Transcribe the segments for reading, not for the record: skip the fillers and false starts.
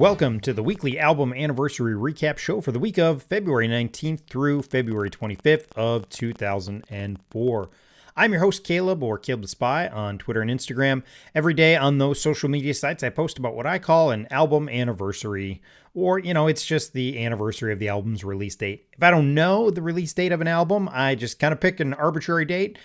Welcome to the weekly album anniversary recap show for the week of February 19th through February 25th of 2004. I'm your host, Caleb, or Caleb the Spy, on Twitter and Instagram. Every day on those social media sites, I post about what I call an album anniversary, or, it's just the anniversary of the album's release date. If I don't know the release date of an album, I just kind of pick an arbitrary date,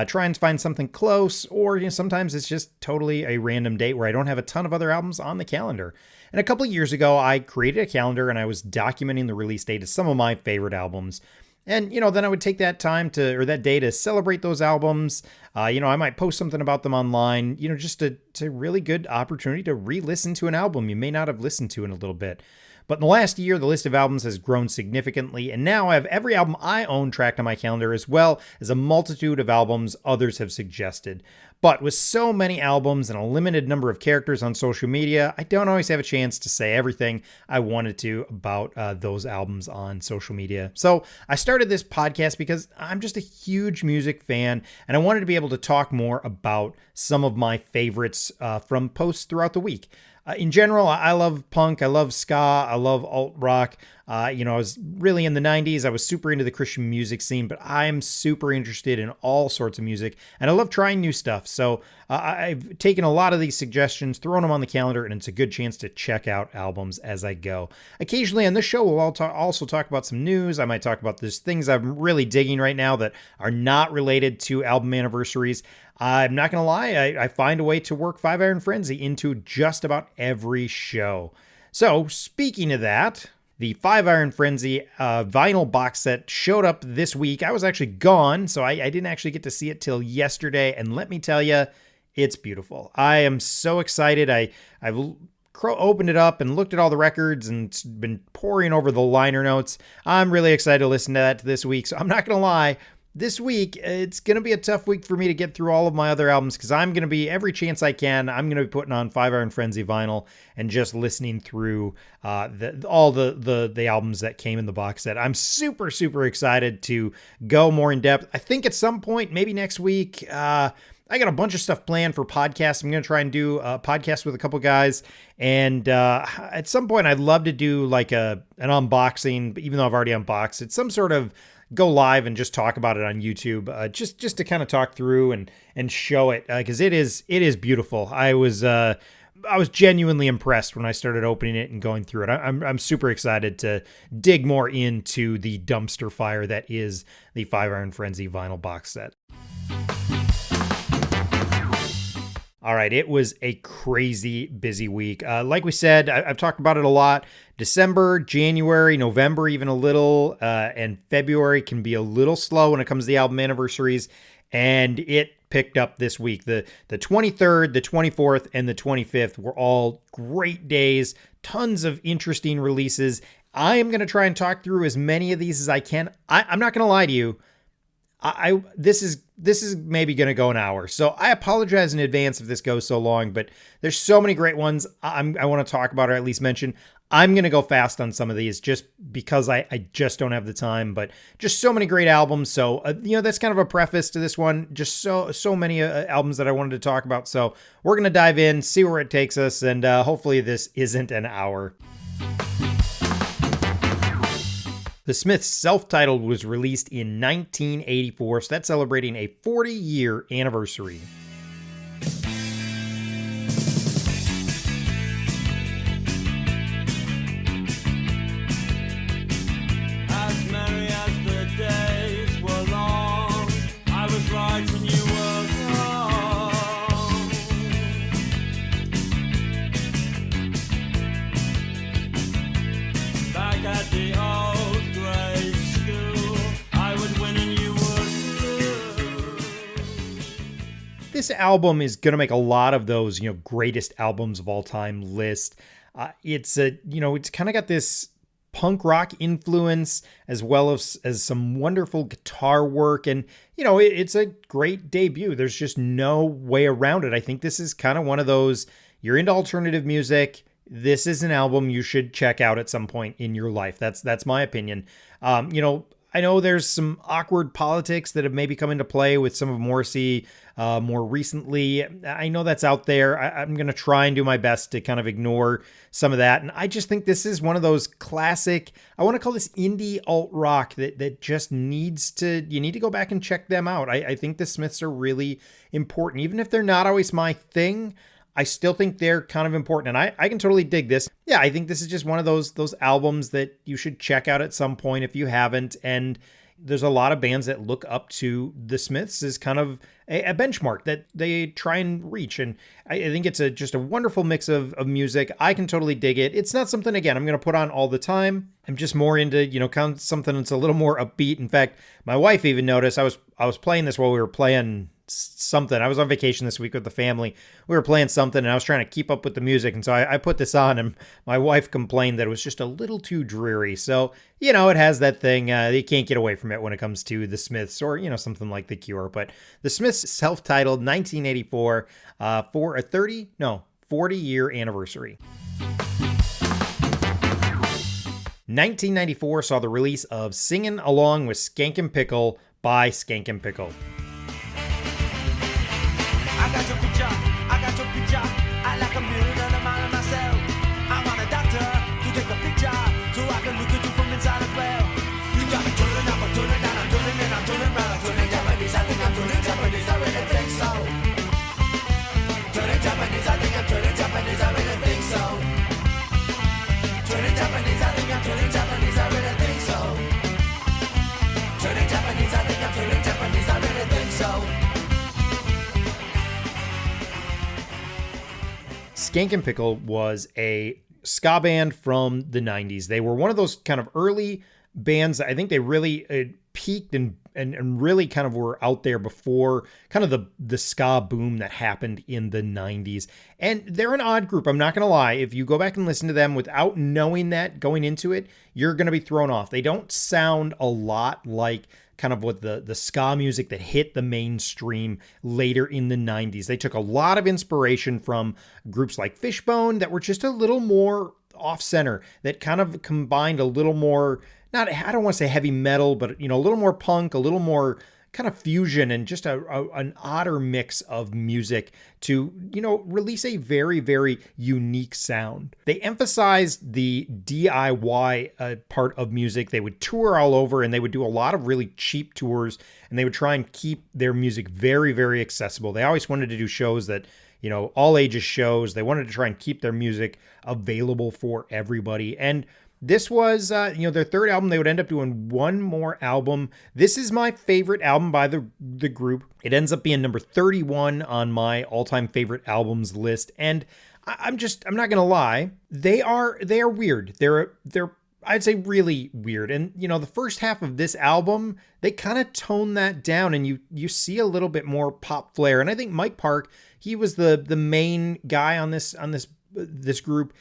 try and find something close, or sometimes it's just totally a random date where I don't have a ton of other albums on the calendar. And a couple of years ago, I created a calendar and I was documenting the release date of some of my favorite albums. And, then I would take that time that day to celebrate those albums. I might post something about them online, just a really good opportunity to re-listen to an album you may not have listened to in a little bit. But in the last year, the list of albums has grown significantly, and now I have every album I own tracked on my calendar, as well as a multitude of albums others have suggested. But with so many albums and a limited number of characters on social media, I don't always have a chance to say everything I wanted to about those albums on social media. So I started this podcast because I'm just a huge music fan, and I wanted to be able to talk more about some of my favorites from posts throughout the week. In general, I love punk, I love ska, I love alt rock. I was really in the 90s. I was super into the Christian music scene, but I'm super interested in all sorts of music, and I love trying new stuff. So I've taken a lot of these suggestions, thrown them on the calendar, and it's a good chance to check out albums as I go. Occasionally on this show, we'll also talk about some news. I might talk about these things I'm really digging right now that are not related to album anniversaries. I'm not going to lie, I find a way to work 5 Iron Frenzy into just about every show. So, speaking of that, the 5 Iron Frenzy vinyl box set showed up this week. I was actually gone, so I didn't actually get to see it till yesterday, and let me tell you, it's beautiful. I am so excited. I've opened it up and looked at all the records and been poring over the liner notes. I'm really excited to listen to that this week, so I'm not going to lie. This week, it's going to be a tough week for me to get through all of my other albums because I'm going to be, every chance I can, I'm going to be putting on 5 Iron Frenzy vinyl and just listening through all the albums that came in the box set. I'm super, super excited to go more in depth. I think at some point, maybe next week, I got a bunch of stuff planned for podcasts. I'm going to try and do a podcast with a couple guys. And at some point, I'd love to do like an unboxing, even though I've already unboxed it, some sort of go live and just talk about it on YouTube, just to kind of talk through and show it, because it is beautiful. I was genuinely impressed when I started opening it and going through it. I'm super excited to dig more into the dumpster fire that is the 5 Iron Frenzy vinyl box set. All right, it was a crazy busy week. Like we said, I've talked about it a lot. December, January, November, even a little, and February can be a little slow when it comes to the album anniversaries, and it picked up this week. The 23rd, the 24th, and the 25th were all great days, tons of interesting releases. I am going to try and talk through as many of these as I can. I'm not going to lie to you. This is maybe going to go an hour. So I apologize in advance if this goes so long, but there's so many great ones I want to talk about, or at least mention. I'm going to go fast on some of these just because I just don't have the time, but just so many great albums. So, that's kind of a preface to this one. Just so many albums that I wanted to talk about. So we're going to dive in, see where it takes us, and hopefully this isn't an hour. The Smiths' self-titled was released in 1984, so that's celebrating a 40-year anniversary. As merry as the days were long, I was right and you were wrong. Back at the old This album is going to make a lot of those, greatest albums of all time list. It's kind of got this punk rock influence as well as some wonderful guitar work. And, it's a great debut. There's just no way around it. I think this is kind of one of those, you're into alternative music. This is an album you should check out at some point in your life. That's my opinion. I know there's some awkward politics that have maybe come into play with some of Morrissey more recently. I know that's out there. I'm going to try and do my best to kind of ignore some of that. And I just think this is one of those classic, I want to call this indie alt rock that just you need to go back and check them out. I think the Smiths are really important. Even if they're not always my thing, I still think they're kind of important, and I can totally dig this. Yeah, I think this is just one of those albums that you should check out at some point if you haven't. And there's a lot of bands that look up to the Smiths as kind of a benchmark that they try and reach. And I think it's just a wonderful mix of music. I can totally dig it. It's not something, again, I'm going to put on all the time. I'm just more into, kind of something that's a little more upbeat. In fact, my wife even noticed I was playing this while we were playing something. I was on vacation this week with the family. We were playing something and I was trying to keep up with the music. And so I put this on and my wife complained that it was just a little too dreary. So, it has that thing. You can't get away from it when it comes to the Smiths or, something like The Cure. But the Smiths self-titled 1984 for a 40-year anniversary. 1994 saw the release of Singin' Along with Skankin Pickle by Skankin Pickle. I got your picture, I like a million of mine myself. I want a doctor to take a picture so I can look at you from inside as well. You got me turning up, I'm turning down, I'm turning in, I'm turning round, I'm turning Japanese, I think I'm turning Japanese, I really think so. Turning Japanese, I think I'm turning Japanese, I really think so. Turning Japanese, I think I'm turning Japanese, I really think so. Turning Japanese, I think I'm turning Japanese, I really think so. Skankin Pickle was a ska band from the 90s. They were one of those kind of early bands that I think they really peaked and really kind of were out there before kind of the ska boom that happened in the 90s. And they're an odd group, I'm not going to lie. If you go back and listen to them without knowing that going into it, you're going to be thrown off. They don't sound a lot like kind of what the ska music that hit the mainstream later in the 90s. They took a lot of inspiration from groups like Fishbone that were just a little more off-center, that kind of combined a little more, I don't want to say heavy metal, but a little more punk, a little more kind of fusion, and just an odder mix of music to, release a very, very unique sound. They emphasized the DIY part of music. They would tour all over and they would do a lot of really cheap tours, and they would try and keep their music very, very accessible. They always wanted to do shows that, all ages shows. They wanted to try and keep their music available for everybody. And this was, their third album. They would end up doing one more album. This is my favorite album by the group. It ends up being number 31 on my all-time favorite albums list. And I'm not going to lie. They are weird. They're I'd say really weird. And, the first half of this album, they kind of tone that down and you see a little bit more pop flair. And I think Mike Park, he was the main guy on this group.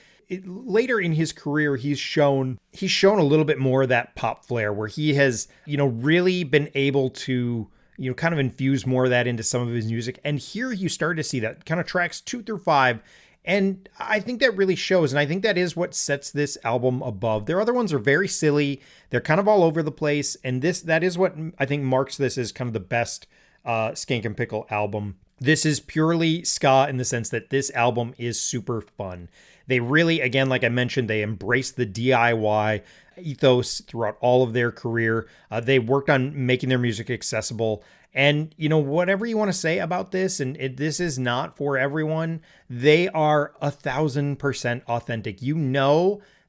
Later in his career, he's shown a little bit more of that pop flair where he has, really been able to, kind of infuse more of that into some of his music. And here you start to see that kind of tracks 2 through 5. And I think that really shows. And I think that is what sets this album above. Their other ones are very silly. They're kind of all over the place. And that is what I think marks this as kind of the best Skankin Pickle album. This is purely ska in the sense that this album is super fun. They really, again, like I mentioned, they embraced the DIY ethos throughout all of their career. They worked on making their music accessible. And, whatever you want to say about this, and this is not for everyone, they are 1,000% authentic.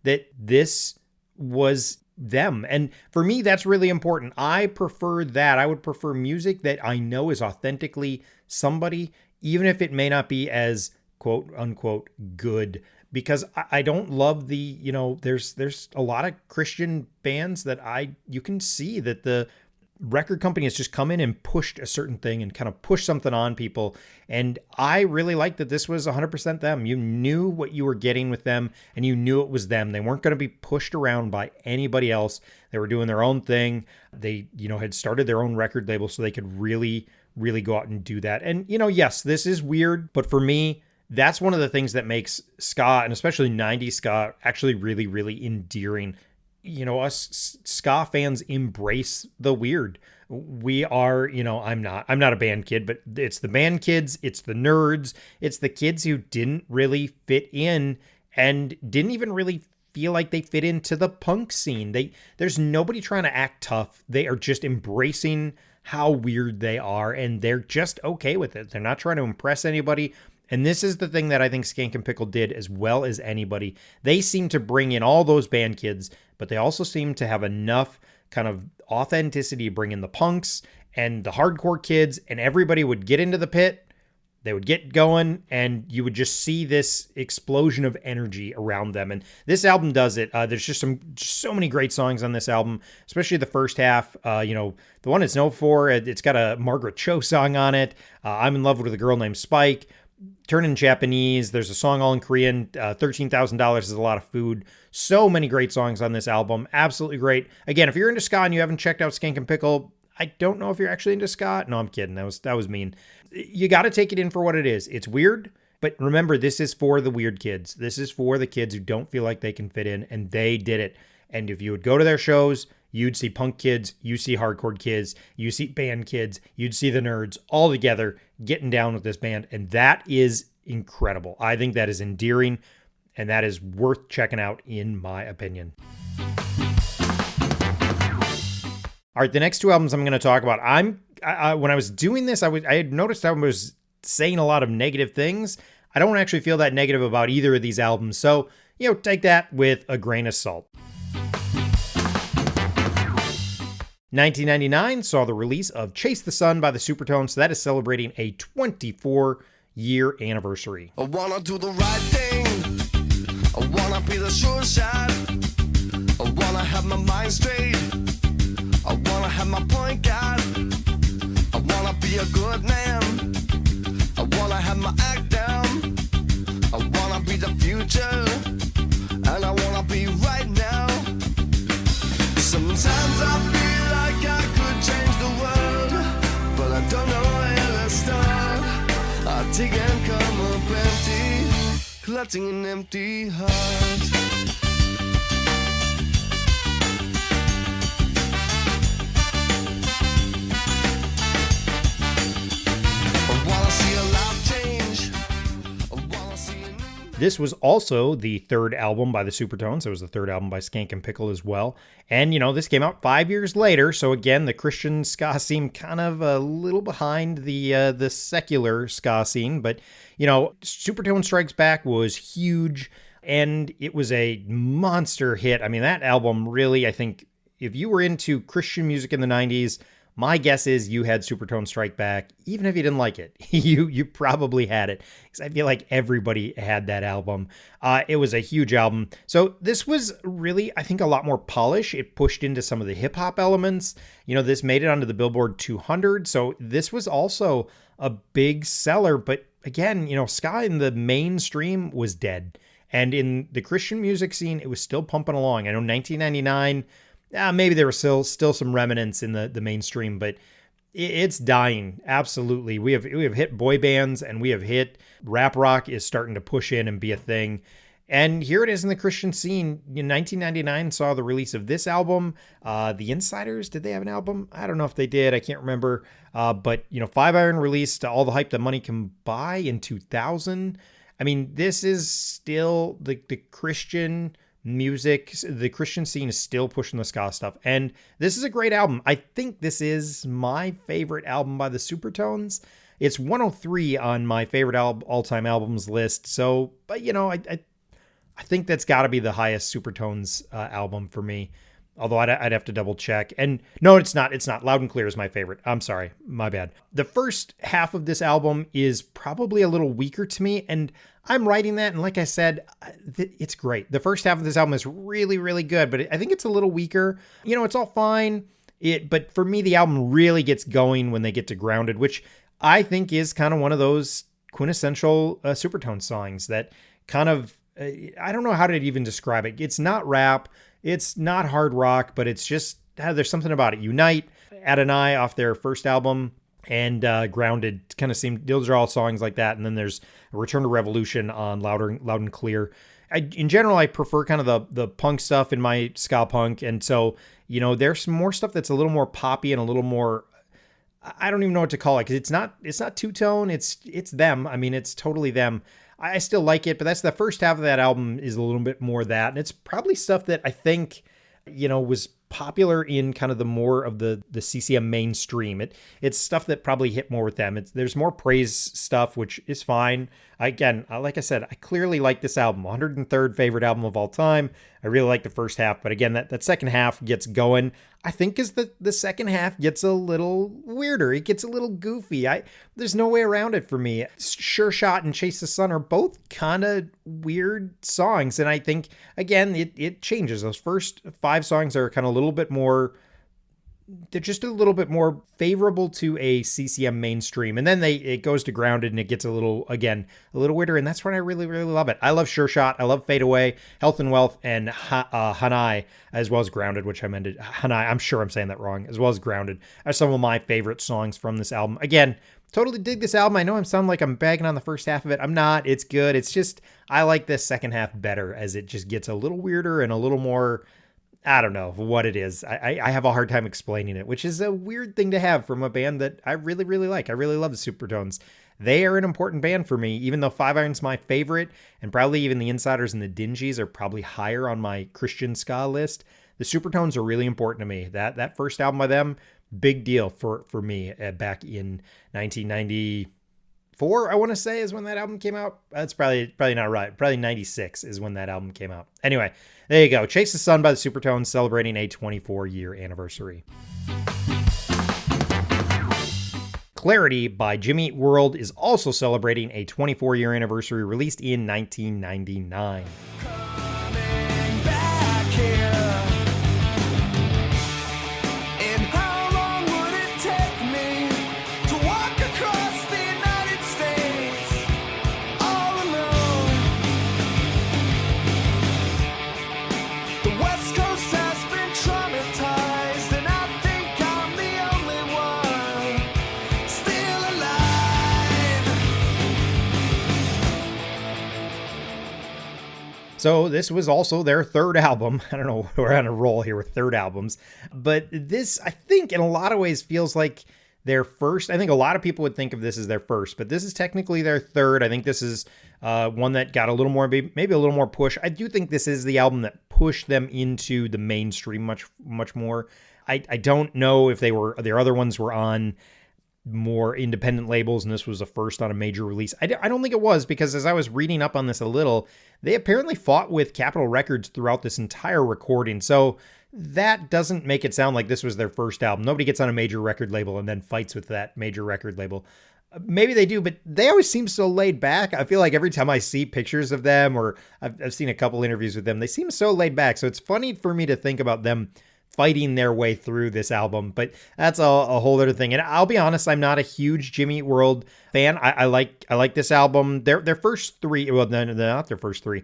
That this was them. And for me, that's really important. I prefer that. I would prefer music that I know is authentically somebody, even if it may not be as quote unquote good. Because I don't love there's a lot of Christian bands that you can see that the record company has just come in and pushed a certain thing and kind of pushed something on people. And I really like that this was 100% them. You knew what you were getting with them and you knew it was them. They weren't going to be pushed around by anybody else. They were doing their own thing. They, had started their own record label so they could really, really go out and do that. And, yes, this is weird, but for me, that's one of the things that makes ska, and especially 90s ska, actually really, really endearing. us ska fans embrace the weird. We are, I'm not a band kid, but it's the band kids, it's the nerds, it's the kids who didn't really fit in and didn't even really feel like they fit into the punk scene. There's nobody trying to act tough. They are just embracing how weird they are, and they're just okay with it. They're not trying to impress anybody. And this is the thing that I think Skankin Pickle did as well as anybody. They seem to bring in all those band kids, but they also seem to have enough kind of authenticity to bring in the punks and the hardcore kids, and everybody would get into the pit. They would get going, and you would just see this explosion of energy around them. And this album does it. There's just so many great songs on this album, especially the first half. The one it's known for, it's got a Margaret Cho song on it. I'm in Love with a Girl Named Spike. Turn in Japanese. There's a song all in Korean. $13,000 is a lot of food. So many great songs on this album. Absolutely great. Again, if you're into ska and you haven't checked out Skankin Pickle, I don't know if you're actually into ska. No, I'm kidding. That was mean. You got to take it in for what it is. It's weird, but remember, this is for the weird kids. This is for the kids who don't feel like they can fit in, and they did it. And if you would go to their shows, you'd see punk kids, you see hardcore kids, you see band kids, you'd see the nerds all together getting down with this band, and that is incredible. I think that is endearing, and that is worth checking out, in my opinion. All right, the next two albums I'm going to talk about, when I was doing this, I had noticed I was saying a lot of negative things. I don't actually feel that negative about either of these albums, so, take that with a grain of salt. 1999 saw the release of Chase the Sun by the Supertones, so that is celebrating a 24-year anniversary. I wanna do the right thing. I wanna be the sure shot. I wanna have my mind straight. I wanna have my point guard. I wanna be a good man. I wanna have my act down. I wanna be the future. And I wanna be right now. Sometimes I feel like I could change the world, but I don't know where to start. I dig and come up empty, clutching an empty heart. This was also the third album by the Supertones. It was the third album by Skankin Pickle as well. And, this came out 5 years later. So again, the Christian ska scene kind of a little behind the secular ska scene. But, Supertone Strikes Back was huge, and it was a monster hit. I mean, that album really, I think, if you were into Christian music in the 90s, my guess is you had Supertone Strike Back. Even if you didn't like it, you probably had it, because I feel like everybody had that album. It was a huge album. So this was really, I think, a lot more polish. It pushed into some of the hip hop elements. This made it onto the Billboard 200. So this was also a big seller. But again, ska in the mainstream was dead. And in the Christian music scene, it was still pumping along. I know 1999... maybe there were still some remnants in the mainstream, but it's dying. Absolutely. We have hit boy bands, and we have hit rap rock is starting to push in and be a thing. And here it is in the Christian scene. 1999 saw the release of this album. The Insiders, did they have an album? I don't know if they did. I can't remember. But 5 Iron released All the Hype That Money Can Buy in 2000. I mean, this is still the Christian music. The Christian scene is still pushing the ska stuff, and this is a great album. I think this is my favorite album by the Supertones. It's 103 on my favorite all-time albums list. So, but I think that's got to be the highest Supertones album for me. Although I'd have to double check. And no, it's not. It's not. Loud and Clear is my favorite. I'm sorry. My bad. The first half of this album is probably a little weaker to me, and I'm writing that. And like I said, it's great. The first half of this album is really, really good, but I think it's a little weaker. It's all fine. But for me, the album really gets going when they get to Grounded, which I think is kind of one of those quintessential Supertones songs that kind of, I don't know how to even describe it. It's not rap. It's not hard rock, but it's just, there's something about it. Unite, Adonai off their first album, and Grounded kind of seem, those are all songs like that. And then there's a Return to Revolution on Loud and Clear. in general, I prefer kind of the punk stuff in my ska punk. And so, there's some more stuff that's a little more poppy and a little more, I don't even know what to call it, because it's not two-tone, it's them. I mean, it's totally them. I still like it, but that's the first half of that album is a little bit more that. And it's probably stuff that I think, was popular in kind of the more of the CCM mainstream. It's stuff that probably hit more with them. There's more praise stuff, which is fine. Again, like I said, I clearly like this album. 103rd favorite album of all time. I really like the first half, but again, that second half gets going, I think, as the second half gets a little weirder. It gets a little goofy. There's no way around it for me. Sure Shot and Chase the Sun are both kind of weird songs, and I think, again, it changes. Those first 5 songs are kind of a little bit more, they're just a little bit more favorable to a CCM mainstream. And then it goes to Grounded and it gets a little weirder. And that's when I really, really love it. I love Sure Shot. I love Fade Away, Health and Wealth, and Hanai, as well as Grounded, which I meant Hanai. I'm sure I'm saying that wrong, as well as Grounded, are some of my favorite songs from this album. Again, totally dig this album. I know I sound like I'm bagging on the first half of it. I'm not. It's good. It's just, I like this second half better as it just gets a little weirder and a little more, I don't know what it is. I have a hard time explaining it, which is a weird thing to have from a band that I really, really like. I really love the Supertones. They are an important band for me, even though Five Iron's my favorite, and probably even the Insiders and the Dingies are probably higher on my Christian ska list. The Supertones are really important to me. That first album by them, big deal for me back in 1994, I want to say, is when that album came out. That's probably not right. Probably 96 is when that album came out. Anyway, there you go. Chase the Sun by the Supertones, celebrating a 24-year anniversary. Clarity by Jimmy Eat World is also celebrating a 24-year anniversary, released in 1999. So this was also their third album. I don't know, we're on a roll here with third albums. But this, I think, in a lot of ways feels like their first. I think a lot of people would think of this as their first, but this is technically their third. I think this is one that got a little more, maybe a little more push. I do think this is the album that pushed them into the mainstream much more. I don't know if their other ones were on more independent labels and this was the first on a major release. I don't think it was, because as I was reading up on this a little, they apparently fought with Capitol Records throughout this entire recording. So that doesn't make it sound like this was their first album. Nobody gets on a major record label and then fights with that major record label. Maybe they do, but they always seem so laid back. I feel like every time I see pictures of them, or I've seen a couple interviews with them, they seem so laid back. So it's funny for me to think about them fighting their way through this album, but that's a whole other thing. And I'll be honest, I'm not a huge Jimmy Eat World fan. I like this album. Their first 3, well, no, not their first 3.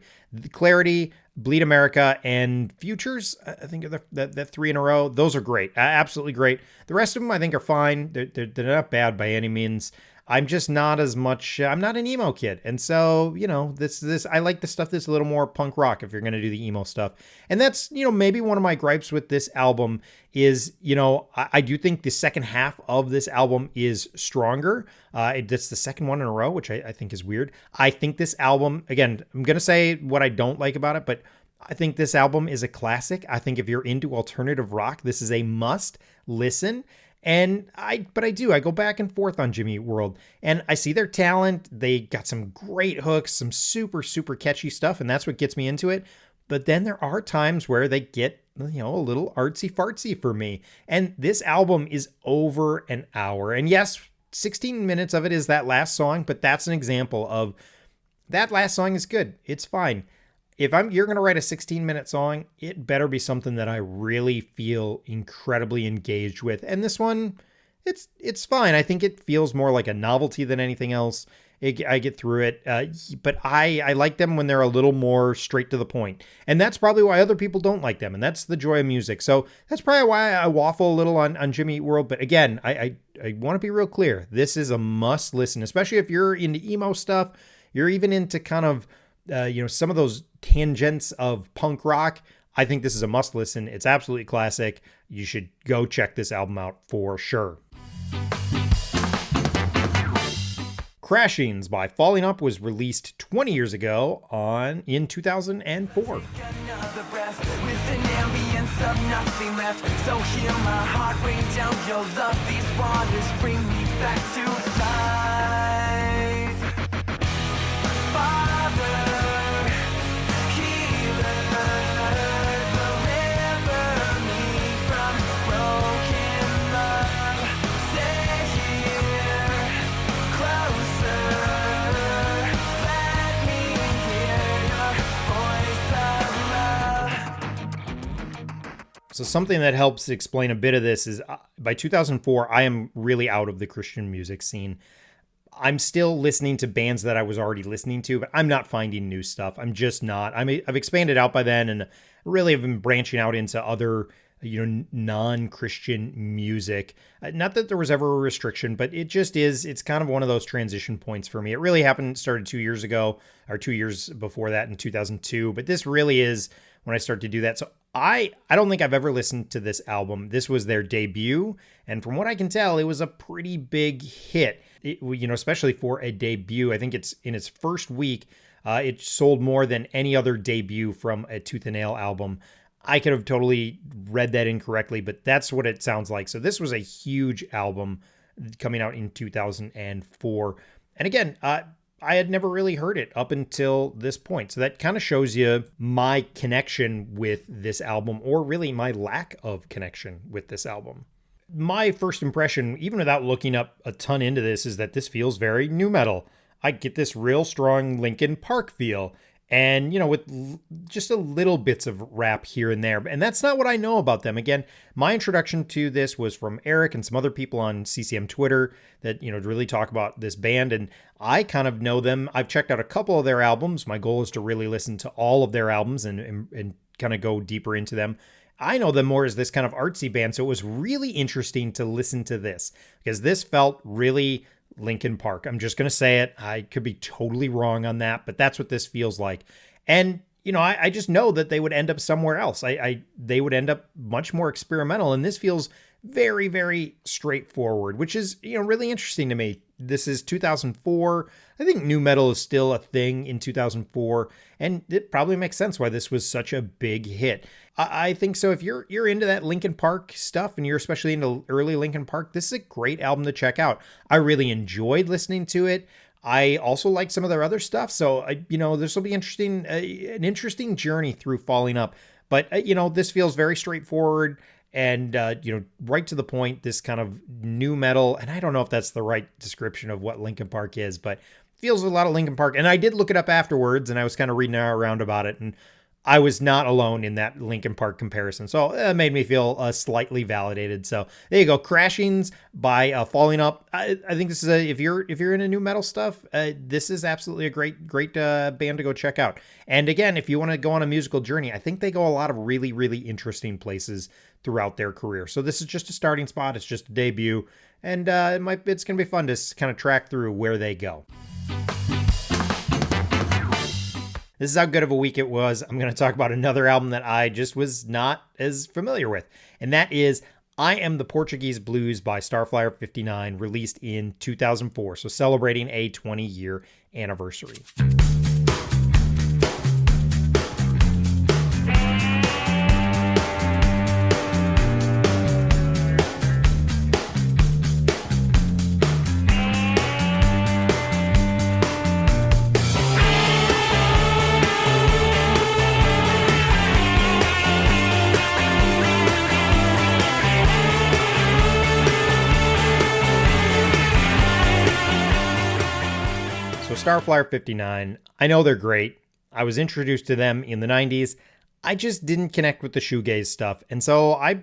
Clarity, Bleed America, and Futures, I think are the 3 in a row. Those are great, absolutely great. The rest of them I think are fine. They're not bad by any means. I'm just not as much, I'm not an emo kid. And so, this I like the stuff that's a little more punk rock if you're going to do the emo stuff. And that's, maybe one of my gripes with this album is, I do think the second half of this album is stronger. It's the second one in a row, which I think is weird. I think this album, again, I'm going to say what I don't like about it, but I think this album is a classic. I think if you're into alternative rock, this is a must listen. And I go back and forth on Jimmy Eat World, and I see their talent. They got some great hooks, some super, super catchy stuff, and that's what gets me into it. But then there are times where they get, a little artsy fartsy for me. And this album is over an hour. And yes, 16 minutes of it is that last song, but that's an example of that last song is good. It's fine. If you're going to write a 16-minute song, it better be something that I really feel incredibly engaged with. And this one, it's fine. I think it feels more like a novelty than anything else. I get through it. But I like them when they're a little more straight to the point. And that's probably why other people don't like them. And that's the joy of music. So that's probably why I waffle a little on Jimmy Eat World. But again, I want to be real clear. This is a must listen, especially if you're into emo stuff. You're even into kind of some of those tangents of punk rock, I think this is a must listen. It's absolutely classic. You should go check this album out for sure. Crashings by Falling Up was released 20 years ago in 2004. Another breath with an ambience of nothing left. So hear my heart rain down your love. These waters bring me back to life. Father, healer, deliver me from broken love. Stay here, closer. Let me hear your voice of love. So something that helps explain a bit of this is by 2004, I am really out of the Christian music scene. I'm still listening to bands that I was already listening to, but I'm not finding new stuff. I'm just not. I've expanded out by then and really have been branching out into other, non-Christian music. Not that there was ever a restriction, but it's kind of one of those transition points for me. It really started 2 years ago, or 2 years before that in 2002, but this really is when I started to do that. So I don't think I've ever listened to this album. This was their debut, and from what I can tell, it was a pretty big hit. Especially for a debut. I think it's in its first week, it sold more than any other debut from a Tooth and Nail album. I could have totally read that incorrectly, but that's what it sounds like. So this was a huge album coming out in 2004. And again, I had never really heard it up until this point. So that kind of shows you my connection with this album, or really my lack of connection with this album. My first impression, even without looking up a ton into this, is that this feels very nu metal. I get this real strong Linkin Park feel, and, with just a little bits of rap here and there. And that's not what I know about them. Again, my introduction to this was from Eric and some other people on CCM Twitter that, really talk about this band. And I kind of know them. I've checked out a couple of their albums. My goal is to really listen to all of their albums and kind of go deeper into them. I know them more as this kind of artsy band, so it was really interesting to listen to this because this felt really Linkin Park. I'm just going to say it. I could be totally wrong on that, but that's what this feels like. And, I just know that they would end up somewhere else. They would end up much more experimental, and this feels very, very straightforward, which is, really interesting to me. This is 2004. I think nu metal is still a thing in 2004, and it probably makes sense why this was such a big hit. I think so. If you're into that Linkin Park stuff, and you're especially into early Linkin Park, this is a great album to check out. I really enjoyed listening to it. I also like some of their other stuff, so this will be interesting, an interesting journey through Falling Up. But this feels very straightforward. And, right to the point, this kind of nu metal, and I don't know if that's the right description of what Linkin Park is, but feels a lot of Linkin Park. And I did look it up afterwards, and I was kind of reading around about it, and I was not alone in that Linkin Park comparison. So it made me feel slightly validated. So there you go. Crashings by Falling Up. I think this is if you're into nu metal stuff, this is absolutely a great band to go check out. And again, if you want to go on a musical journey, I think they go a lot of really, really interesting places throughout their career. So this is just a starting spot. It's just a debut, and it's going to be fun to kind of track through where they go. This is how good of a week it was. I'm going to talk about another album that I just was not as familiar with, and that is I Am the Portuguese Blues by Starflyer 59, released in 2004, so celebrating a 20-year anniversary. Starflyer 59, I know they're great. I was introduced to them in the 90s. I just didn't connect with the shoegaze stuff. And so I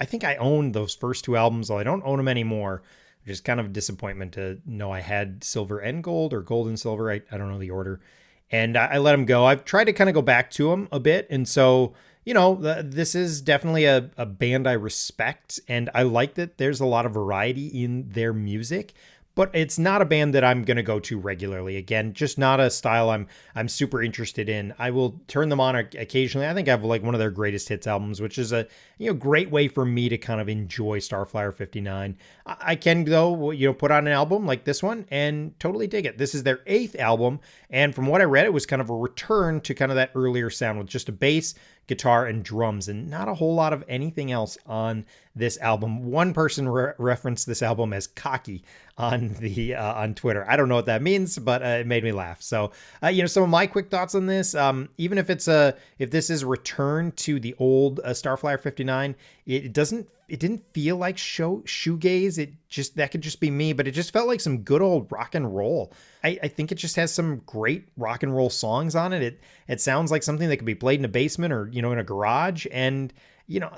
think I owned those first two albums, though I don't own them anymore, which is kind of a disappointment to know I had silver and gold, or gold and silver. I don't know the order. And I let them go. I've tried to kind of go back to them a bit. And so, this is definitely a band I respect. And I like that there's a lot of variety in their music. but it's not a band that I'm going to go to regularly. Again, just not a style I'm super interested in. I will turn them on occasionally. I think I have like one of their greatest hits albums, which is a great way for me to kind of enjoy Starflyer 59. I can though, put on an album like this one and totally dig it. This is their 8th album, and from what I read, it was kind of a return to kind of that earlier sound with just a bass, guitar, and drums, and not a whole lot of anything else on this album. One person referenced this album as cocky on the on Twitter. I don't know what that means, but it made me laugh. So, some of my quick thoughts on this. Even if if this is a return to the old Starflyer 59, it didn't feel like shoegaze. That could just be me, but it just felt like some good old rock and roll. I think it just has some great rock and roll songs on it. It sounds like something that could be played in a basement or, in a garage. And,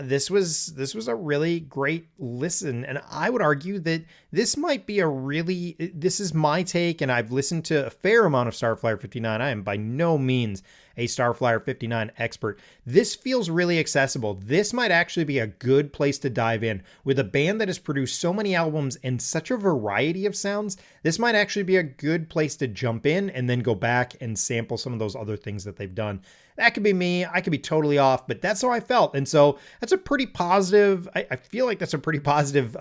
this was a really great listen. And I would argue that this might be this is my take. And I've listened to a fair amount of Starflyer 59. I am by no means a Starflyer 59 expert. This feels really accessible. This might actually be a good place to dive in. With a band that has produced so many albums and such a variety of sounds, this might actually be a good place to jump in and then go back and sample some of those other things that they've done. That could be me. I could be totally off, but that's how I felt. And so that's a pretty positive, I feel like that's a pretty positive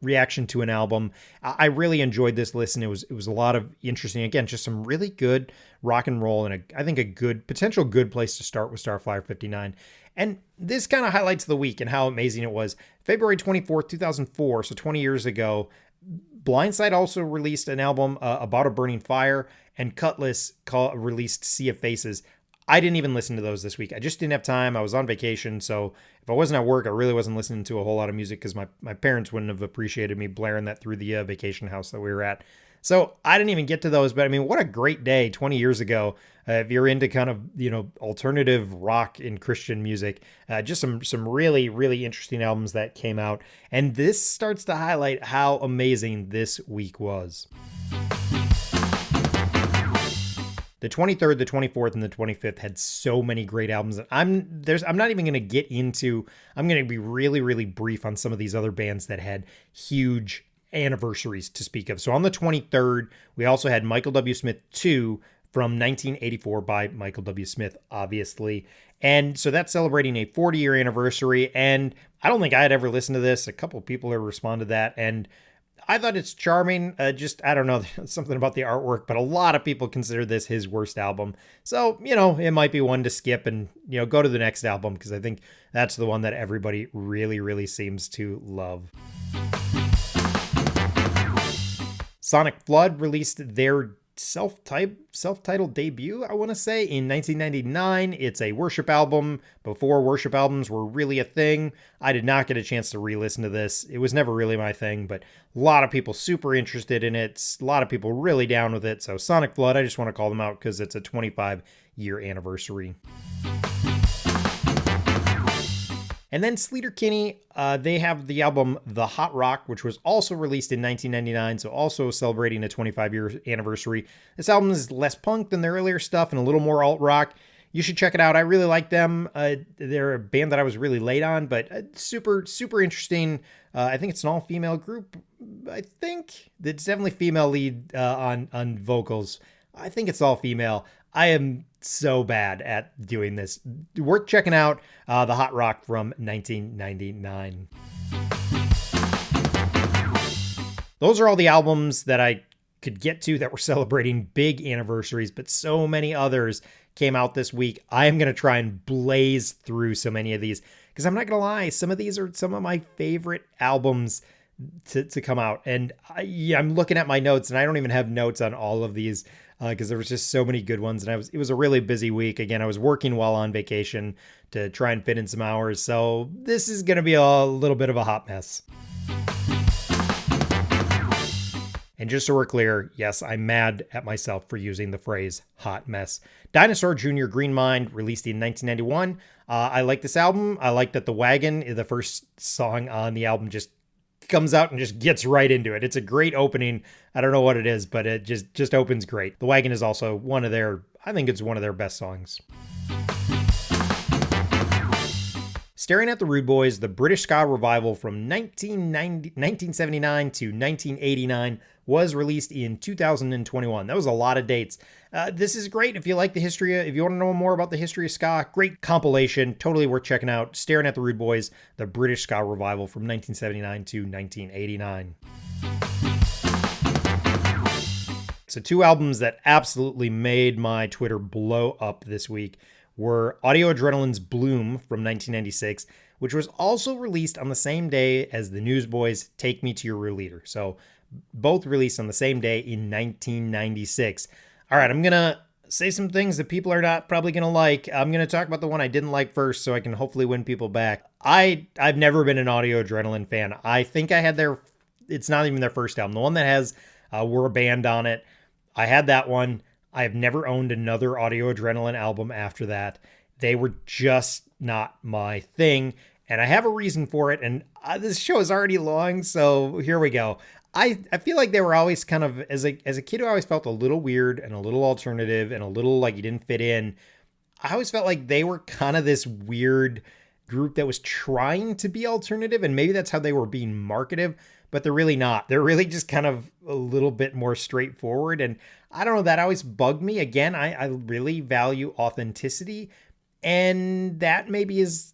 reaction to an album. I really enjoyed this listen. It was a lot of interesting, again, just some really good rock and roll, and I think a potential good place to start with Starflyer 59. And this kind of highlights the week and how amazing it was. February 24th, 2004, so 20 years ago, Blindside also released an album about a burning fire, and Cutlass released Sea of Faces. I didn't even listen to those this week. I just didn't have time. I was on vacation, so if I wasn't at work, I really wasn't listening to a whole lot of music because my parents wouldn't have appreciated me blaring that through the vacation house that we were at. So I didn't even get to those, but I mean, what a great day 20 years ago. If you're into kind of, alternative rock and Christian music, just some really, really interesting albums that came out. And this starts to highlight how amazing this week was. The 23rd, the 24th, and the 25th had so many great albums. I'm not even going to get into, I'm going to be really, really brief on some of these other bands that had huge anniversaries to speak of. So on the 23rd, we also had Michael W. Smith 2 from 1984 by Michael W. Smith, obviously. And so that's celebrating a 40-year anniversary. And I don't think I had ever listened to this. A couple of people have responded to that. And I thought it's charming. I don't know, something about the artwork, but a lot of people consider this his worst album. So, it might be one to skip and, go to the next album, because I think that's the one that everybody really, really seems to love. Sonic Flood released their self-titled debut, I want to say, in 1999. It's a worship album before worship albums were really a thing. I did not get a chance to re-listen to this. It was never really my thing, but a lot of people super interested in it. A lot of people really down with it. So Sonic Flood, I just want to call them out because it's a 25-year anniversary. And then Sleater-Kinney, they have the album The Hot Rock, which was also released in 1999, so also celebrating a 25-year anniversary. This album is less punk than their earlier stuff and a little more alt-rock. You should check it out. I really like them. They're a band that I was really late on, but super, super interesting. I think it's an all-female group. I think it's definitely female lead on vocals. I think it's all female. I am so bad at doing this. Worth checking out The Hot Rock from 1999. Those are all the albums that I could get to that were celebrating big anniversaries, but so many others came out this week. I am going to try and blaze through so many of these because I'm not going to lie, some of these are some of my favorite albums to come out. And I'm looking at my notes and I don't even have notes on all of these because there was just so many good ones. And it was a really busy week. Again, I was working while on vacation to try and fit in some hours. So this is going to be a little bit of a hot mess. And just so we're clear, yes, I'm mad at myself for using the phrase hot mess. Dinosaur Jr. Green Mind, released in 1991. I like this album. I like that The Wagon, the first song on the album, just comes out and just gets right into it. It's a great opening. I don't know what it is, but it just opens great. The Wagon is also I think it's one of their best songs. Staring at the Rude Boys, the British ska revival from 1979 to 1989. was released in 2021. That was a lot of dates. This is great if you like the history, if you want to know more about the history of ska. Great compilation, totally worth checking out. Staring at the Rude Boys, the British ska revival from 1979 to 1989. So 2 albums that absolutely made my Twitter blow up this week were Audio Adrenaline's Bloom from 1996, which was also released on the same day as the Newsboys' Take Me to Your Real Leader. So both released on the same day in 1996. All right, I'm going to say some things that people are not probably going to like. I'm going to talk about the one I didn't like first so I can hopefully win people back. I've never been an Audio Adrenaline fan. I think I had it's not even their first album. The one that has We're a Band on it. I had that one. I have never owned another Audio Adrenaline album after that. They were just not my thing, and I have a reason for it, and this show is already long, so here we go. I feel like they were always kind of, as a kid who always felt a little weird and a little alternative and a little like you didn't fit in, I always felt like they were kind of this weird group that was trying to be alternative, and maybe that's how they were being marketed, but they're really not. They're really just kind of a little bit more straightforward. And I don't know, that always bugged me. Again, I really value authenticity, and that maybe is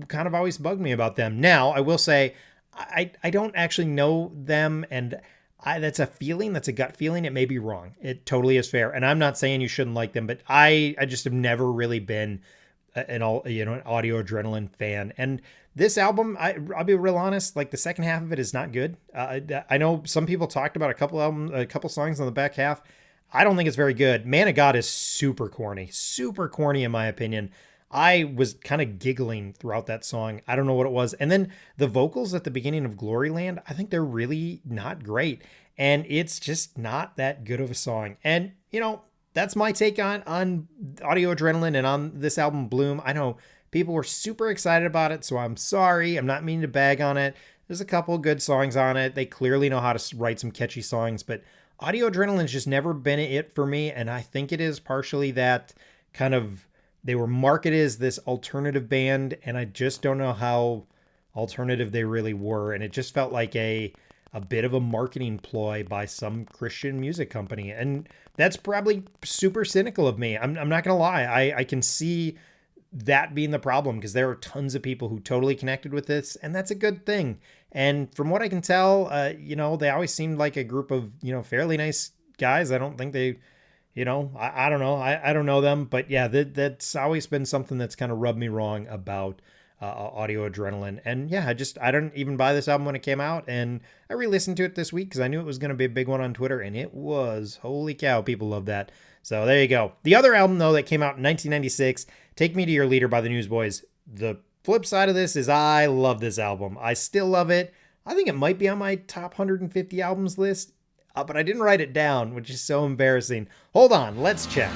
kind of always bugged me about them. Now, I will say, I don't actually know them, and that's a feeling, that's a gut feeling. It may be wrong. It totally is fair. And I'm not saying you shouldn't like them, but I just have never really been an Audio Adrenaline fan. And this album, I'll be real honest, like the second half of it is not good. I know some people talked about a couple songs on the back half. I don't think it's very good. Man of God is super corny in my opinion. I was kind of giggling throughout that song. I don't know what it was. And then the vocals at the beginning of Gloryland, I think they're really not great. And it's just not that good of a song. And, that's my take on Audio Adrenaline and on this album, Bloom. I know people were super excited about it, so I'm sorry. I'm not meaning to bag on it. There's a couple good songs on it. They clearly know how to write some catchy songs, but Audio Adrenaline's just never been it for me. And I think it is partially that kind of, they were marketed as this alternative band, and I just don't know how alternative they really were. And it just felt like a bit of a marketing ploy by some Christian music company. And that's probably super cynical of me. I'm not going to lie. I can see that being the problem, because there are tons of people who totally connected with this, and that's a good thing. And from what I can tell, they always seemed like a group of, fairly nice guys. I don't think they, I don't know. I don't know them, but yeah, that's always been something that's kind of rubbed me wrong about Audio Adrenaline. And yeah, I don't even buy this album when it came out, and I re-listened to it this week because I knew it was going to be a big one on Twitter, and it was. Holy cow, people love that. So there you go. The other album, though, that came out in 1996, Take Me to Your Leader by the Newsboys. The flip side of this is I love this album. I still love it. I think it might be on my top 150 albums list, but I didn't write it down, which is so embarrassing. Hold on, let's check.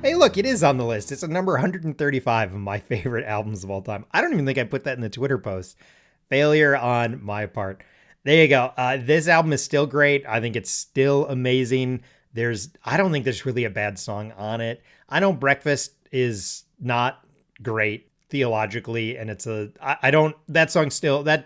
Hey, look, it is on the list. It's a number 135 of my favorite albums of all time. I don't even think I put that in the Twitter post. Failure on my part. There you go. This album is still great. I think it's still amazing. I don't think there's really a bad song on it. I know Breakfast is not great theologically, and that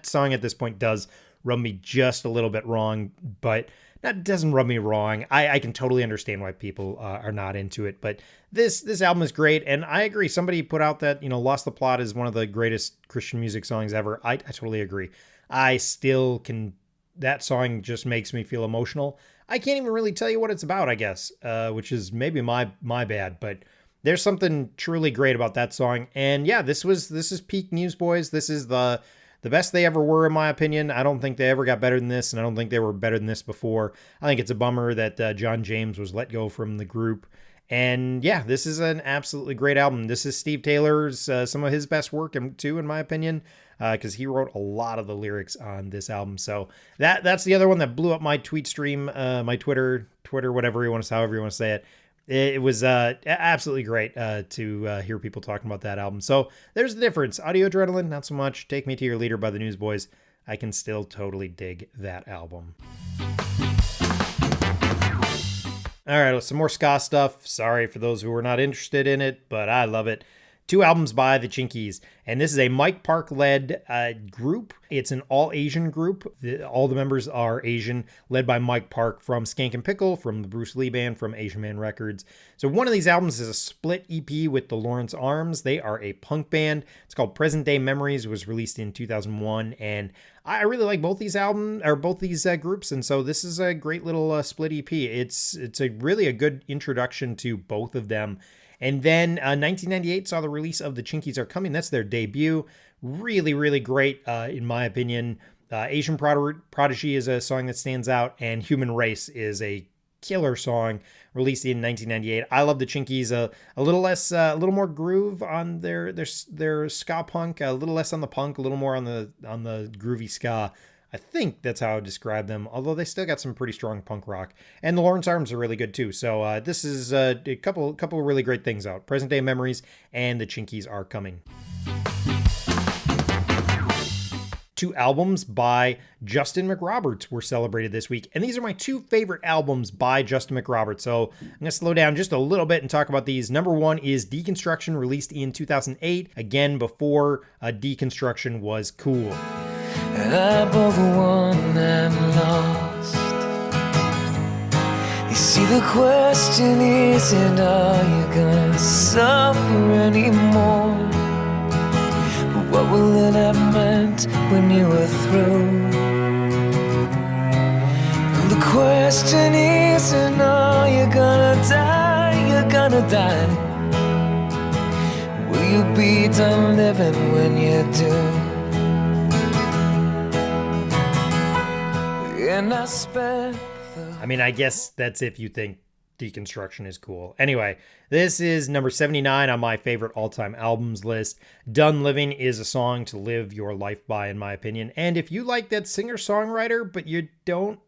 song at this point does rub me just a little bit wrong, but that doesn't rub me wrong. I can totally understand why people are not into it, but this album is great, and I agree. Somebody put out that, Lost the Plot is one of the greatest Christian music songs ever. I totally agree. That song just makes me feel emotional. I can't even really tell you what it's about, I guess, which is maybe my bad, but there's something truly great about that song. And yeah, this is peak Newsboys. This is the best they ever were, in my opinion. I don't think they ever got better than this, and I don't think they were better than this before. I think it's a bummer that John James was let go from the group. And yeah, this is an absolutely great album. This is Steve Taylor's, some of his best work too, in my opinion, because he wrote a lot of the lyrics on this album. So that's the other one that blew up my tweet stream, my Twitter, however you want to say it. It was absolutely great to hear people talking about that album. So there's the difference. Audio Adrenaline, not so much. Take Me to Your Leader by the Newsboys. I can still totally dig that album. All right, some more ska stuff. Sorry for those who are not interested in it, but I love it. 2 albums by the Chinkies, and this is a Mike Park-led group. It's an all-Asian group. All the members are Asian, led by Mike Park from Skankin Pickle, from the Bruce Lee Band, from Asian Man Records. So one of these albums is a split EP with the Lawrence Arms. They are a punk band. It's called Present Day Memories. It was released in 2001, and I really like both these groups, and so this is a great little split EP. It's really a good introduction to both of them. And then 1998 saw the release of The Chinkies Are Coming. That's their debut. Really, really great, in my opinion. Asian Prodigy is a song that stands out, and Human Race is a killer song released in 1998. I love The Chinkies. A little more groove on their ska punk, a little less on the punk, a little more on the groovy ska. I think that's how I would describe them, although they still got some pretty strong punk rock. And the Lawrence Arms are really good too. So this is a couple of really great things out. Present Day Memories and The Chinkies Are Coming. 2 albums by Justin McRoberts were celebrated this week. And these are my 2 favorite albums by Justin McRoberts. So I'm going to slow down just a little bit and talk about these. Number 1 is Deconstruction, released in 2008. Again, before Deconstruction was cool. And I both won and lost. You see, the question isn't, are you gonna suffer anymore? But what will it have meant when you were through? And the question isn't, are you gonna die? You're gonna die. Will you be done living when you do? I mean, I guess that's if you think Deconstruction is cool. Anyway, this is number 79 on my favorite all-time albums list. Done Living is a song to live your life by, in my opinion. And if you like that singer-songwriter, but you don't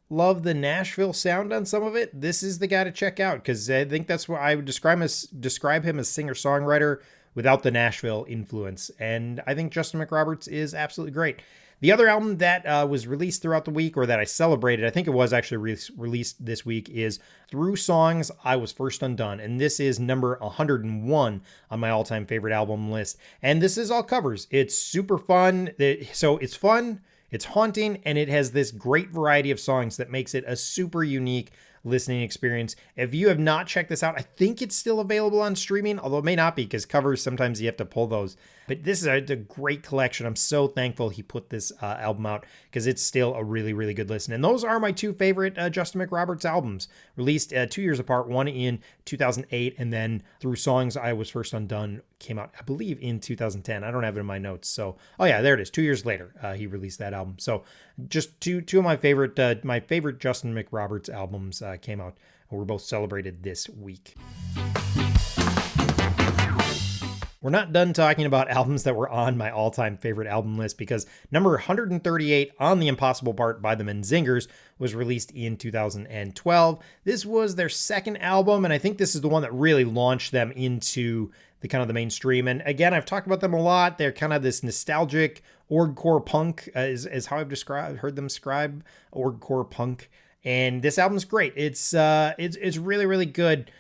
love the Nashville sound on some of it, this is the guy to check out, because I think that's what I would describe him as singer-songwriter without the Nashville influence. And I think Justin McRoberts is absolutely great. The other album that was released throughout the week, or that I celebrated, I think it was actually released this week, is Through Songs, I Was First Undone. And this is number 101 on my all-time favorite album list. And this is all covers. It's super fun. So it's fun, it's haunting, and it has this great variety of songs that makes it a super unique listening experience. If you have not checked this out, I think it's still available on streaming, although it may not be, because covers, sometimes you have to pull those. But this is a great collection. I'm so thankful he put this album out, because it's still a really, really good listen. And those are my 2 favorite Justin McRoberts albums, released 2 years apart, one in 2008, and then Through Songs, I Was First Undone came out, I believe, in 2010. I don't have it in my notes. So, oh yeah, there it is. 2 years later, he released that album. So just two of my favorite Justin McRoberts albums came out, and were both celebrated this week. We're not done talking about albums that were on my all-time favorite album list, because number 138 on The Impossible Part by the Menzingers was released in 2012. This was their second album, and I think this is the one that really launched them into the kind of the mainstream. And again, I've talked about them a lot. They're kind of this nostalgic orgcore punk, is how I've heard them describe orgcore punk. And this album's great. It's really, really good.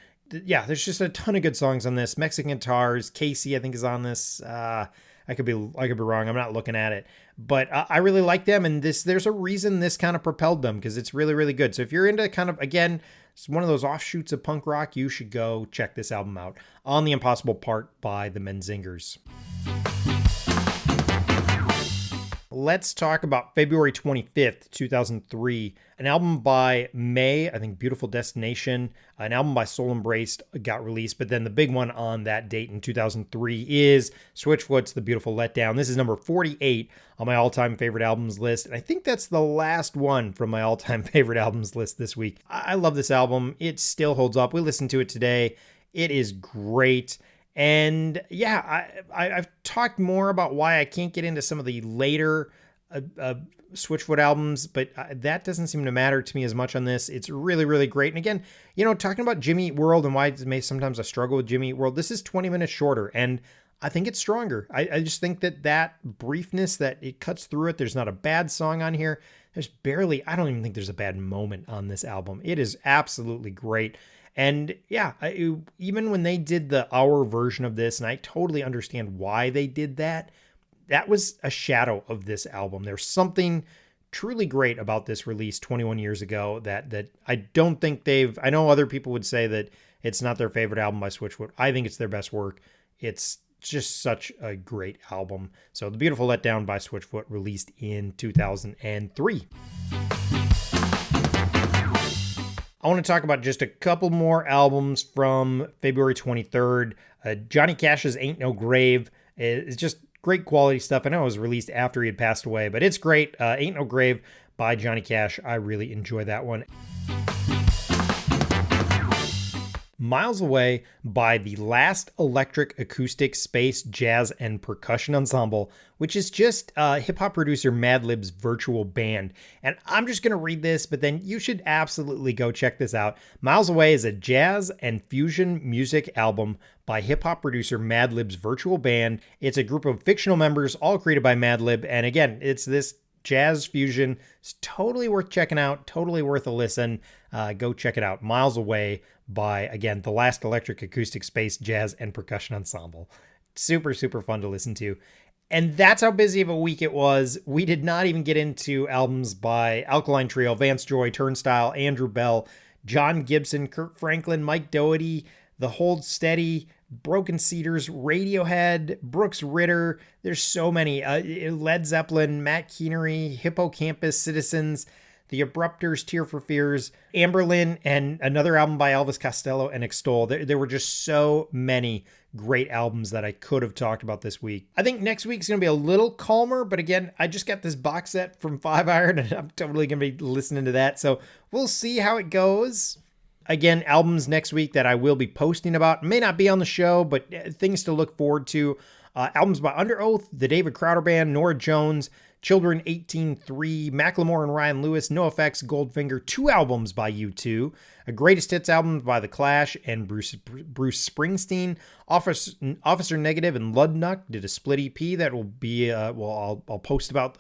Yeah, there's just a ton of good songs on this. Mexican Guitars, Casey, I think, is on this. I could be wrong. I'm not looking at it, but I really like them. And there's a reason this kind of propelled them, because it's really, really good. So if you're into kind of, again, it's one of those offshoots of punk rock, you should go check this album out. On the Impossible Part by the Menzingers. Let's talk about February 25th, 2003, an album by May, I think Beautiful Destination, an album by Soul Embraced got released, but then the big one on that date in 2003 is Switchfoot's The Beautiful Letdown. This is number 48 on my all-time favorite albums list, and I think that's the last one from my all-time favorite albums list this week. I love this album. It still holds up. We listened to it today. It is great. And yeah, I've talked more about why I can't get into some of the later Switchfoot albums, but that doesn't seem to matter to me as much on this. It's really, really great. And again, talking about Jimmy Eat World and why sometimes I struggle with Jimmy Eat World, this is 20 minutes shorter, and I think it's stronger. I just think that briefness, that it cuts through it. There's not a bad song on here. I don't even think there's a bad moment on this album. It is absolutely great. And yeah, even when they did the hour version of this, and I totally understand why they did that, that was a shadow of this album. There's something truly great about this release 21 years ago that I don't think I know other people would say that it's not their favorite album by Switchfoot. I think it's their best work. It's just such a great album. So The Beautiful Letdown by Switchfoot, released in 2003. I want to talk about just a couple more albums from February 23rd. Johnny Cash's Ain't No Grave is just great quality stuff. I know it was released after he had passed away, but it's great. Ain't No Grave by Johnny Cash. I really enjoy that one. Miles Away by the Last Electric Acoustic Space Jazz and Percussion Ensemble, which is just hip-hop producer Madlib's virtual band. And I'm just going to read this, but then you should absolutely go check this out. Miles Away is a jazz and fusion music album by hip-hop producer Madlib's virtual band. It's a group of fictional members, all created by Madlib. And again, it's this jazz fusion. It's totally worth checking out, totally worth a listen. Go check it out. Miles Away by, again, the Last Electric Acoustic Space Jazz and Percussion Ensemble. Super, super fun to listen to. And that's how busy of a week it was. We did not even get into albums by Alkaline Trio, Vance Joy, Turnstile, Andrew Bell, John Gibson, Kurt Franklin, Mike Doherty, The Hold Steady, Broken Cedars, Radiohead, Brooks Ritter. There's so many. Led Zeppelin, Matt Keenery, Hippocampus, Citizens, The Abrupters, Tear for Fears, Amberlin, and another album by Elvis Costello and Extol. There were just so many great albums that I could have talked about this week. I think next week's going to be a little calmer, but again, I just got this box set from 5 Iron, and I'm totally going to be listening to that. So we'll see how it goes. Again, albums next week that I will be posting about. May not be on the show, but things to look forward to. Albums by Under Oath, the David Crowder Band, Norah Jones, Children 18-3, Macklemore and Ryan Lewis, NoFX, Goldfinger, 2 albums by U2, a greatest hits album by The Clash and Bruce Springsteen, Officer Negative and Ludnuck did a split EP that will be, I'll post about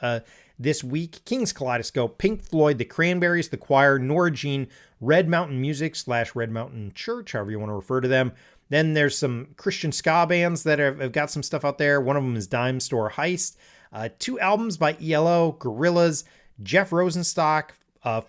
this week. King's Kaleidoscope, Pink Floyd, The Cranberries, The Choir, Norah Jean, Red Mountain Music / Red Mountain Church, however you want to refer to them. Then there's some Christian ska bands that have got some stuff out there. One of them is Dime Store Heist. 2 albums by ELO, Gorillaz, Jeff Rosenstock,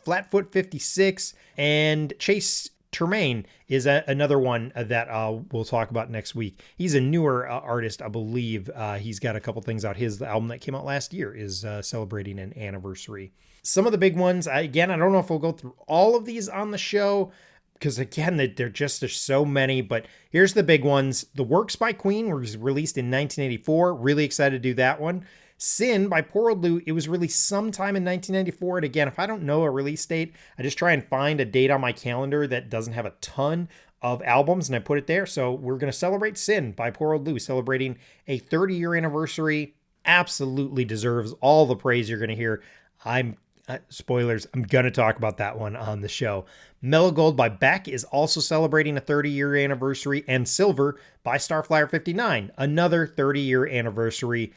Flatfoot 56, and Chase Termaine is another one that we'll talk about next week. He's a newer artist, I believe. He's got a couple things out. His album that came out last year is celebrating an anniversary. Some of the big ones, again, I don't know if we'll go through all of these on the show, because again, there's so many, but here's the big ones. The Works by Queen was released in 1984. Really excited to do that one. Sin by Poor Old Lou, it was released sometime in 1994. And again, if I don't know a release date, I just try and find a date on my calendar that doesn't have a ton of albums, and I put it there. So we're going to celebrate Sin by Poor Old Lou, celebrating a 30-year anniversary. Absolutely deserves all the praise you're going to hear. Spoilers, I'm going to talk about that one on the show. Mellow Gold by Beck is also celebrating a 30-year anniversary, and Silver by Starflyer 59, another 30-year anniversary.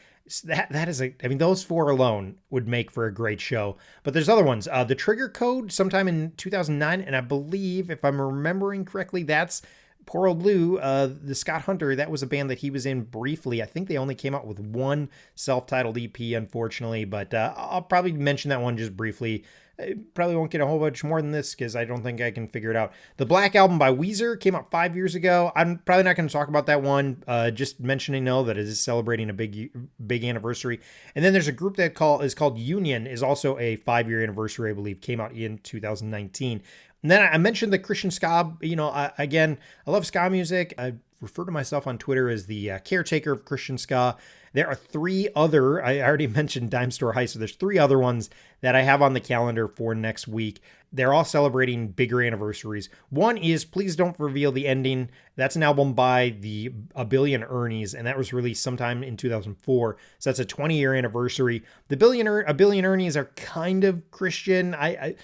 That is those four alone would make for a great show. But there's other ones. The Trigger Code sometime in 2009, and I believe, if I'm remembering correctly, that's Poor Old Lou, the Scott Hunter. That was a band that he was in briefly. I think they only came out with one self-titled EP, unfortunately, but I'll probably mention that one just briefly. I probably won't get a whole bunch more than this because I don't think I can figure it out. The Black Album by Weezer came out 5 years ago. I'm probably not going to talk about that one. Just mentioning that it is celebrating a big anniversary. And then there's a group that is called Union, is also a 5-year anniversary, I believe, came out in 2019. And then I mentioned the Christian ska. I love ska music. I refer to myself on Twitter as the caretaker of Christian ska. There are 3 other, I already mentioned Dime Store Heist, so there's 3 other ones that I have on the calendar for next week. They're all celebrating bigger anniversaries. One is Please Don't Reveal the Ending. That's an album by the A Billion Ernies, and that was released sometime in 2004. So that's a 20-year anniversary. A Billion Ernies are kind of Christian. I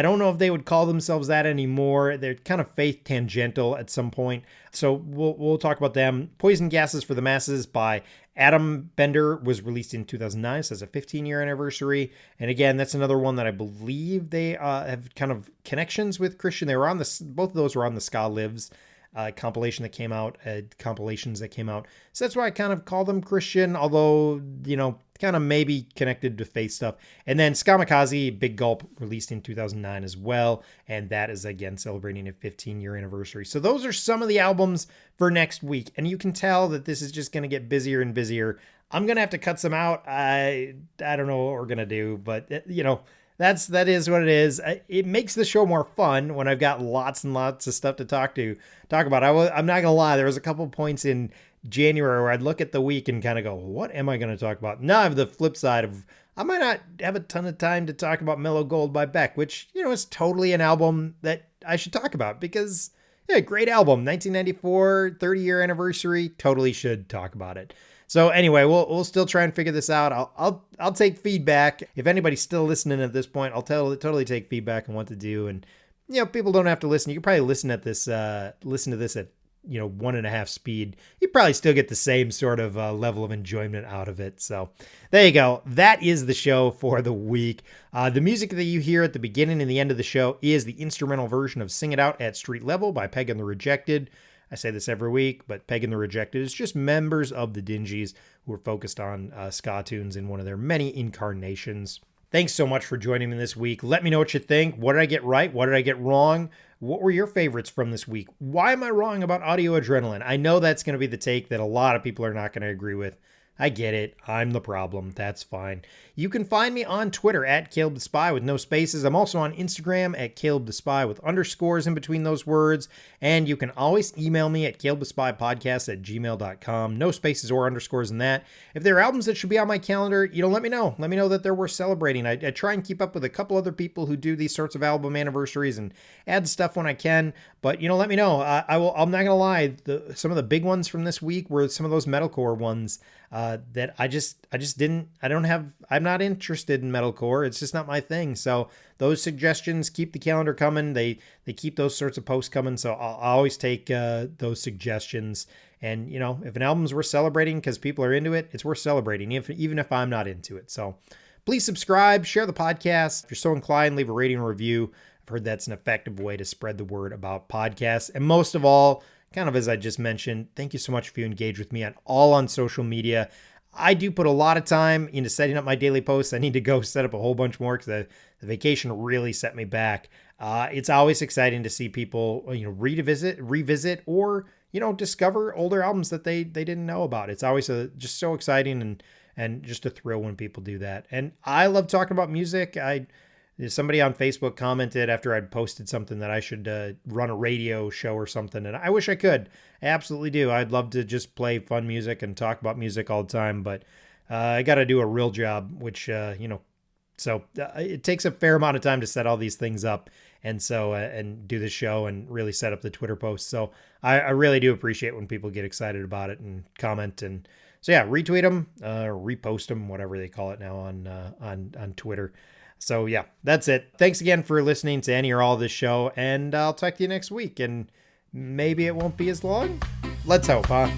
don't know if they would call themselves that anymore. They're kind of faith tangential at some point. So we'll talk about them. Poison Gases for the Masses by Adam Bender was released in 2009. So that's a 15-year anniversary. And again, that's another one that I believe they have kind of connections with Christian. They were on both of those were on the Ska Lives compilations that came out. So that's why I kind of call them Christian, although, kind of maybe connected to faith stuff. And then Skamikaze, Big Gulp, released in 2009 as well. And that is, again, celebrating a 15-year anniversary. So those are some of the albums for next week. And you can tell that this is just going to get busier and busier. I'm going to have to cut some out. I don't know what we're going to do, but, that is what it is. It makes the show more fun when I've got lots and lots of stuff to talk about. I'm not gonna lie. There was a couple points in January where I'd look at the week and kind of go, "What am I going to talk about?" Now I have the flip side of I might not have a ton of time to talk about Mellow Gold by Beck, which is totally an album that I should talk about because great album, 1994, 30-year anniversary. Totally should talk about it. So anyway, we'll still try and figure this out. I'll take feedback. If anybody's still listening at this point, I'll totally take feedback on what to do. And people don't have to listen. You can probably listen to this at 1.5 speed. You probably still get the same sort of level of enjoyment out of it. So there you go. That is the show for the week. The music that you hear at the beginning and the end of the show is the instrumental version of Sing It Out at Street Level by Peg and the Rejected. I say this every week, but Peg and the Rejected is just members of the Dingies who are focused on ska tunes in one of their many incarnations. Thanks so much for joining me this week. Let me know what you think. What did I get right? What did I get wrong? What were your favorites from this week? Why am I wrong about Audio Adrenaline? I know that's going to be the take that a lot of people are not going to agree with. I get it. I'm the problem. That's fine. You can find me on Twitter at Caleb the Spy with no spaces. I'm also on Instagram at Caleb the Spy with underscores in between those words. And you can always email me at calebthespypodcast@gmail.com. No spaces or underscores in that. If there are albums that should be on my calendar, let me know. Let me know that they're worth celebrating. I try and keep up with a couple other people who do these sorts of album anniversaries and add stuff when I can. But, let me know. I'm not going to lie. Some of the big ones from this week were some of those metalcore ones that I'm not interested in metalcore. It's just not my thing. So those suggestions, keep the calendar coming. They keep those sorts of posts coming. So I'll always take those suggestions. And, if an album's worth celebrating because people are into it, it's worth celebrating, even if I'm not into it. So please subscribe, share the podcast. If you're so inclined, leave a rating or review. I've heard that's an effective way to spread the word about podcasts. And most of all, kind of as I just mentioned, thank you so much if you engage with me on social media. I do put a lot of time into setting up my daily posts. I need to go set up a whole bunch more because the vacation really set me back. It's always exciting to see people, revisit or, discover older albums that they didn't know about. It's always just so exciting and just a thrill when people do that. And I love talking about music. Somebody on Facebook commented after I'd posted something that I should run a radio show or something, and I wish I could. I absolutely do. I'd love to just play fun music and talk about music all the time, but I got to do a real job, which, so it takes a fair amount of time to set all these things up and do the show and really set up the Twitter posts. So I really do appreciate when people get excited about it and comment. And so, yeah, retweet them, repost them, whatever they call it now on Twitter. So yeah, that's it. Thanks again for listening to any or all of this show, and I'll talk to you next week, and maybe it won't be as long. Let's hope, huh?